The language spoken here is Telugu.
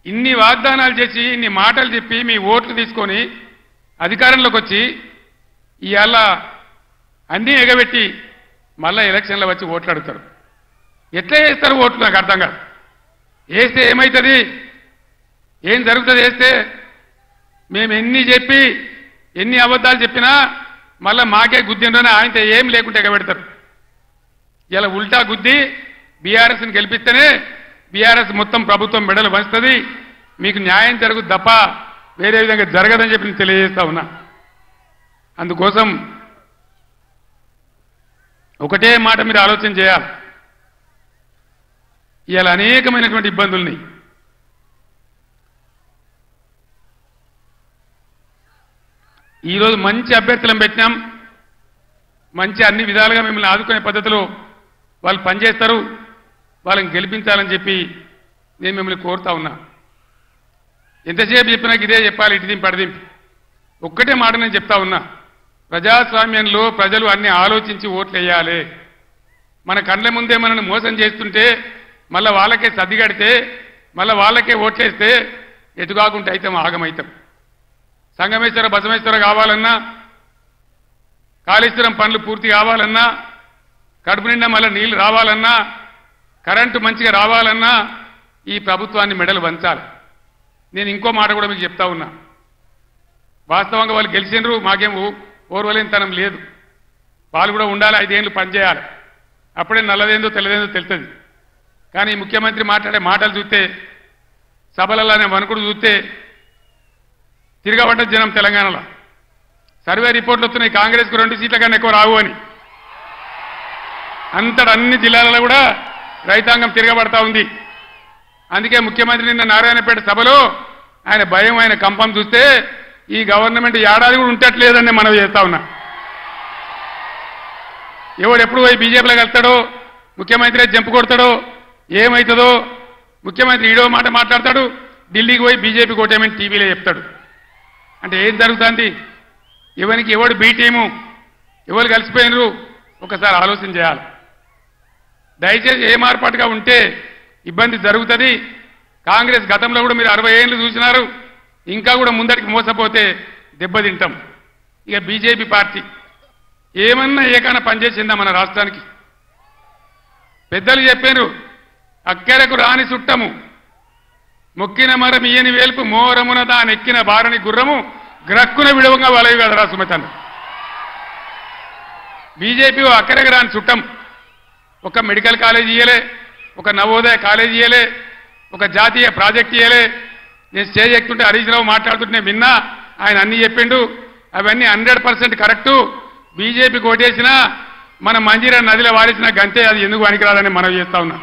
ఇన్ని వాగ్దానాలు చేసి ఇన్ని మాటలు చెప్పి మీ ఓట్లు తీసుకొని అధికారంలోకి వచ్చి ఇవాళ అన్నీ ఎగబెట్టి మళ్ళా ఎలక్షన్లో వచ్చి ఓట్లు అడుగుతారు. ఎట్లా వేస్తారు ఓట్లు నాకు అర్థం కాదు. వేస్తే ఏమవుతుంది, ఏం జరుగుతుంది? వేస్తే మేము ఎన్ని చెప్పి ఎన్ని అబద్ధాలు చెప్పినా మళ్ళీ మాకే గుద్దిండ్రని ఆయనతో ఏం లేకుంటే ఎగబెడతారు. ఇలా ఉల్టా గుద్ది బీఆర్ఎస్ని గెలిపిస్తేనే బీఆర్ఎస్ మొత్తం ప్రభుత్వం మెడలు వంచుతుంది, మీకు న్యాయం జరుగుతుంది తప్ప వేరే విధంగా జరగదని చెప్పి నేను తెలియజేస్తా ఉన్నా. అందుకోసం ఒకటే మాట మీరు ఆలోచన చేయాలి. ఇవాళ అనేకమైనటువంటి ఇబ్బందుల్ని ఈరోజు మంచి అభ్యర్థులను పెట్టినాం, మంచి అన్ని విధాలుగా మిమ్మల్ని ఆదుకునే పద్ధతిలో వాళ్ళు పనిచేస్తారు, వాళ్ళని గెలిపించాలని చెప్పి నేను మిమ్మల్ని కోరుతా ఉన్నా. ఎంతసేపు చెప్పినా ఇదే చెప్పాలి, ఇటు దింపి అడిదింపి. ఒక్కటే మాట నేను చెప్తా ఉన్నా, ప్రజాస్వామ్యంలో ప్రజలు అన్ని ఆలోచించి ఓట్లు వేయాలి. మన కళ్ళ ముందే మనల్ని మోసం చేస్తుంటే మళ్ళీ వాళ్ళకే సర్దిగడితే మళ్ళీ వాళ్ళకే ఓట్లేస్తే ఎటుకాకుంటే అయితే ఆగమవుతాం. సంగమేశ్వర బసమేశ్వర కావాలన్నా, కాళేశ్వరం పనులు పూర్తి కావాలన్నా, కడుపు నిండా మళ్ళీ నీళ్లు రావాలన్నా, కరెంటు మంచిగా రావాలన్నా ఈ ప్రభుత్వాన్ని మెడలు వంచాలి. నేను ఇంకో మాట కూడా మీకు చెప్తా ఉన్నా, వాస్తవంగా వాళ్ళు గెలిచినరు, మాకేం ఓర్వలేనితనం లేదు. వాళ్ళు కూడా ఉండాలి, 5 ఏళ్ళు పనిచేయాలి, అప్పుడే నల్లదేందో తెల్లదేందో తెలుస్తుంది. కానీ ముఖ్యమంత్రి మాట్లాడే మాటలు చూస్తే, సభలలోనే వణుకుడు చూస్తే తిరగబడ్డ జనం తెలంగాణలో. సర్వే రిపోర్ట్లు వస్తున్నాయి, కాంగ్రెస్కు 2 సీట్ల కన్నా ఎక్కువ రావు అని. అంతటా అన్ని జిల్లాలలో కూడా రైతాంగం తిరగబడతా ఉంది. అందుకే ముఖ్యమంత్రి నిన్న నారాయణపేట సభలో ఆయన భయం, ఆయన కంపం చూస్తే ఈ గవర్నమెంట్ ఏడాది కూడా ఉండట్లేదని మనం చేస్తా ఉన్నా. ఎవడు ఎప్పుడు పోయి బీజేపీలో కలుస్తాడో, ముఖ్యమంత్రి జంపు కొడతాడో, ఏమవుతుందో, ముఖ్యమంత్రి ఈడో మాట మాట్లాడతాడు, ఢిల్లీకి పోయి బీజేపీ కోటేమని టీవీలో చెప్తాడు. అంటే ఏం జరుగుతుంది? ఎవరికి ఎవడు బీ టీము, ఎవరు కలిసిపోయినరు ఒకసారి ఆలోచన చేయాలి. దయచేసి ఏ మార్పాటుగా ఉంటే ఇబ్బంది జరుగుతుంది. కాంగ్రెస్ గతంలో కూడా మీరు 60 ఏళ్ళు చూసినారు, ఇంకా కూడా ముందరికి మోసపోతే దెబ్బతింటాం. ఇక బీజేపీ పార్టీ ఏమన్నా ఏకైనా పనిచేసిందా మన రాష్ట్రానికి? పెద్దలు చెప్పారు, అక్కెరకు రాని చుట్టము మొక్కిన మరం ఇయ్యని వేల్పు మోరమున దానెక్కిన బారని గుర్రము గ్రక్కున విడవంగా వలవి కదరా సుమతన్న. బీజేపీ అక్కరకు రాని చుట్టం. ఒక మెడికల్ కాలేజ్ ఇయ్యలే, ఒక నవోదయ కాలేజ్ ఇయ్యలే, ఒక జాతీయ ప్రాజెక్ట్ ఇయ్యలే. నేను స్టేజ్ ఎక్కుతుంటే హరీష్ రావు మాట్లాడుతుంటే నేను విన్నా, ఆయన అన్ని చెప్పిండు. అవన్నీ 100% కరెక్టు. బీజేపీ కోటేసినా మన మంజీరా నదిలో వాడిసిన గంతే, అది ఎందుకు పనికిరాదని మనం చేస్తా ఉన్నాం.